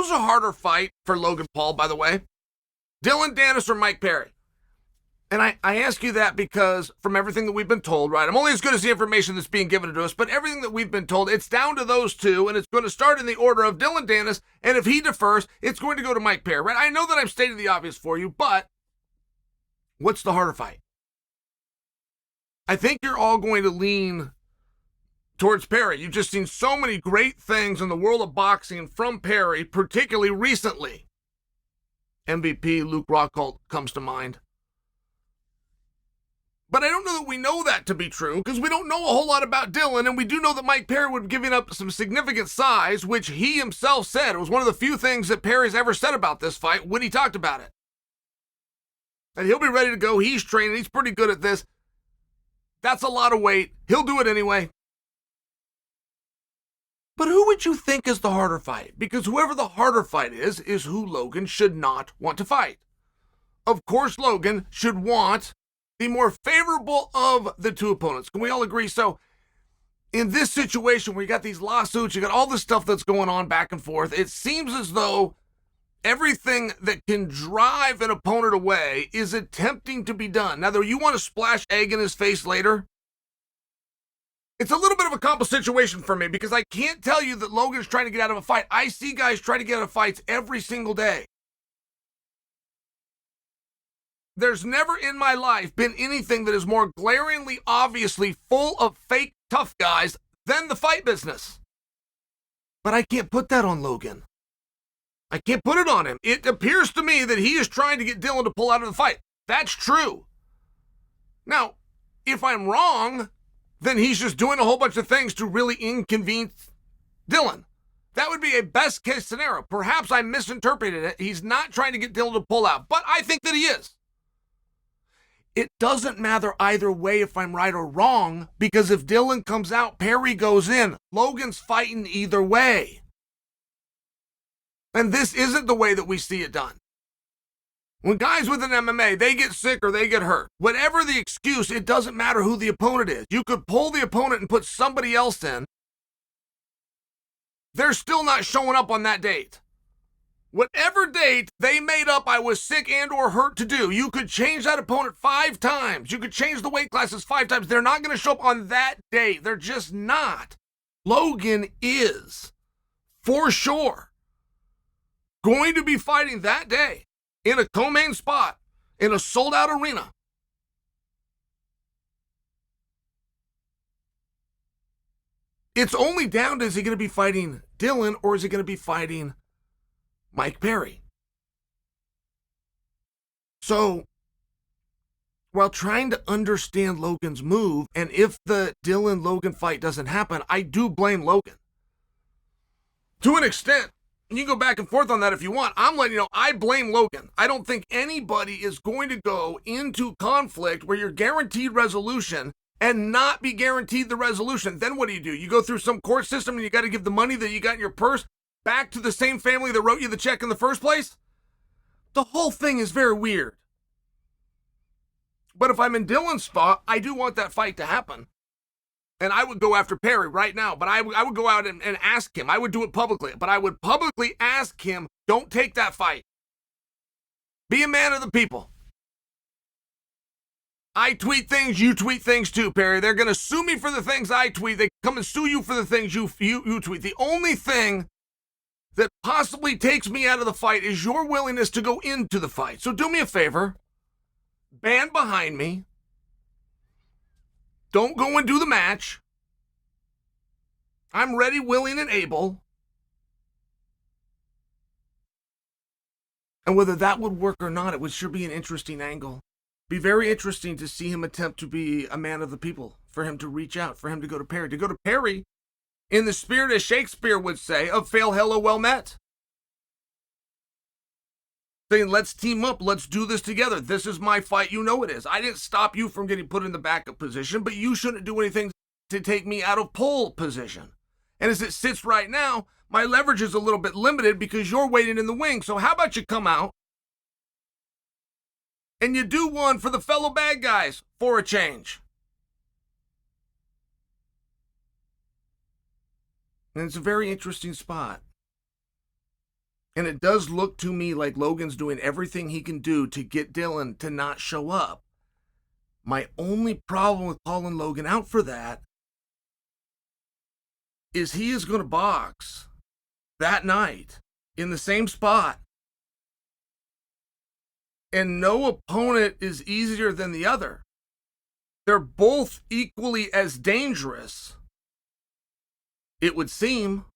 Who's a harder fight for Logan Paul, by the way? Dillon Danis or Mike Perry? And I ask you that because from everything that we've been told, right? I'm only as good as the information that's being given to us, but everything that we've been told, it's down to those two, and it's going to start in the order of Dillon Danis, and if he defers, it's going to go to Mike Perry, right? I know that I'm stating the obvious for you, but what's the harder fight? I think you're all going to lean towards Perry. You've just seen so many great things in the world of boxing from Perry, particularly recently. MVP Luke Rockhold comes to mind. But I don't know that we know that to be true because we don't know a whole lot about Dillon, and we do know that Mike Perry would have given up some significant size, which he himself said. It was one of the few things that Perry's ever said about this fight when he talked about it. And he'll be ready to go. He's training. He's pretty good at this. That's a lot of weight. He'll do it anyway. But who would you think is the harder fight? Because whoever the harder fight is who Logan should not want to fight. Of course, Logan should want the more favorable of the two opponents. Can we all agree? So in this situation where you got these lawsuits, you got all this stuff that's going on back and forth, it seems as though everything that can drive an opponent away is attempting to be done. Now, though, you want to splash egg in his face later? It's a little bit of a complex situation for me because I can't tell you that Logan's trying to get out of a fight. I see guys try to get out of fights every single day. There's never in my life been anything that is more glaringly, obviously full of fake tough guys than the fight business. But I can't put that on Logan. I can't put it on him. It appears to me that he is trying to get Dillon to pull out of the fight. That's true. Now, if I'm wrong, then he's just doing a whole bunch of things to really inconvenience Dillon. That would be a best case scenario. Perhaps I misinterpreted it. He's not trying to get Dillon to pull out, but I think that he is. It doesn't matter either way if I'm right or wrong, because if Dillon comes out, Perry goes in. Logan's fighting either way. And this isn't the way that we see it done. When guys with an MMA, they get sick or they get hurt. Whatever the excuse, it doesn't matter who the opponent is. You could pull the opponent and put somebody else in. They're still not showing up on that date. Whatever date they made up I was sick and or hurt to do, you could change that opponent 5 times. You could change the weight classes 5 times. They're not going to show up on that day. They're just not. Logan is, for sure, going to be fighting that day in a co-main spot in a sold-out arena. It's only down to, is he going to be fighting Dillon or is he going to be fighting Mike Perry? So, while trying to understand Logan's move, and if the Dillon-Logan fight doesn't happen, I do blame Logan. To an extent, and you can go back and forth on that if you want. I'm letting you know, I blame Logan. I don't think anybody is going to go into conflict where you're guaranteed resolution and not be guaranteed the resolution. Then what do? You go through some court system and you got to give the money that you got in your purse back to the same family that wrote you the check in the first place? The whole thing is very weird. But if I'm in Dillon's spot, I do want that fight to happen. And I would go after Perry right now, but I would go out and ask him. I would do it publicly, but I would publicly ask him, don't take that fight. Be a man of the people. I tweet things, you tweet things too, Perry. They're going to sue me for the things I tweet. They come and sue you for the things you tweet. The only thing that possibly takes me out of the fight is your willingness to go into the fight. So do me a favor. Band behind me. Don't go and do the match. I'm ready, willing, and able. And whether that would work or not, it would sure be an interesting angle. Be very interesting to see him attempt to be a man of the people, for him to reach out, for him to go to Perry. To go to Perry, in the spirit, as Shakespeare would say, of fail, hello, well met. Saying, let's team up, let's do this together. This is my fight, you know it is. I didn't stop you from getting put in the backup position, but you shouldn't do anything to take me out of pole position. And as it sits right now, my leverage is a little bit limited because you're waiting in the wing. So how about you come out and you do one for the fellow bad guys for a change? And it's a very interesting spot. And it does look to me like Logan's doing everything he can do to get Dillon to not show up. My only problem with calling Logan out for that is he is going to box that night in the same spot. And no opponent is easier than the other. They're both equally as dangerous, it would seem.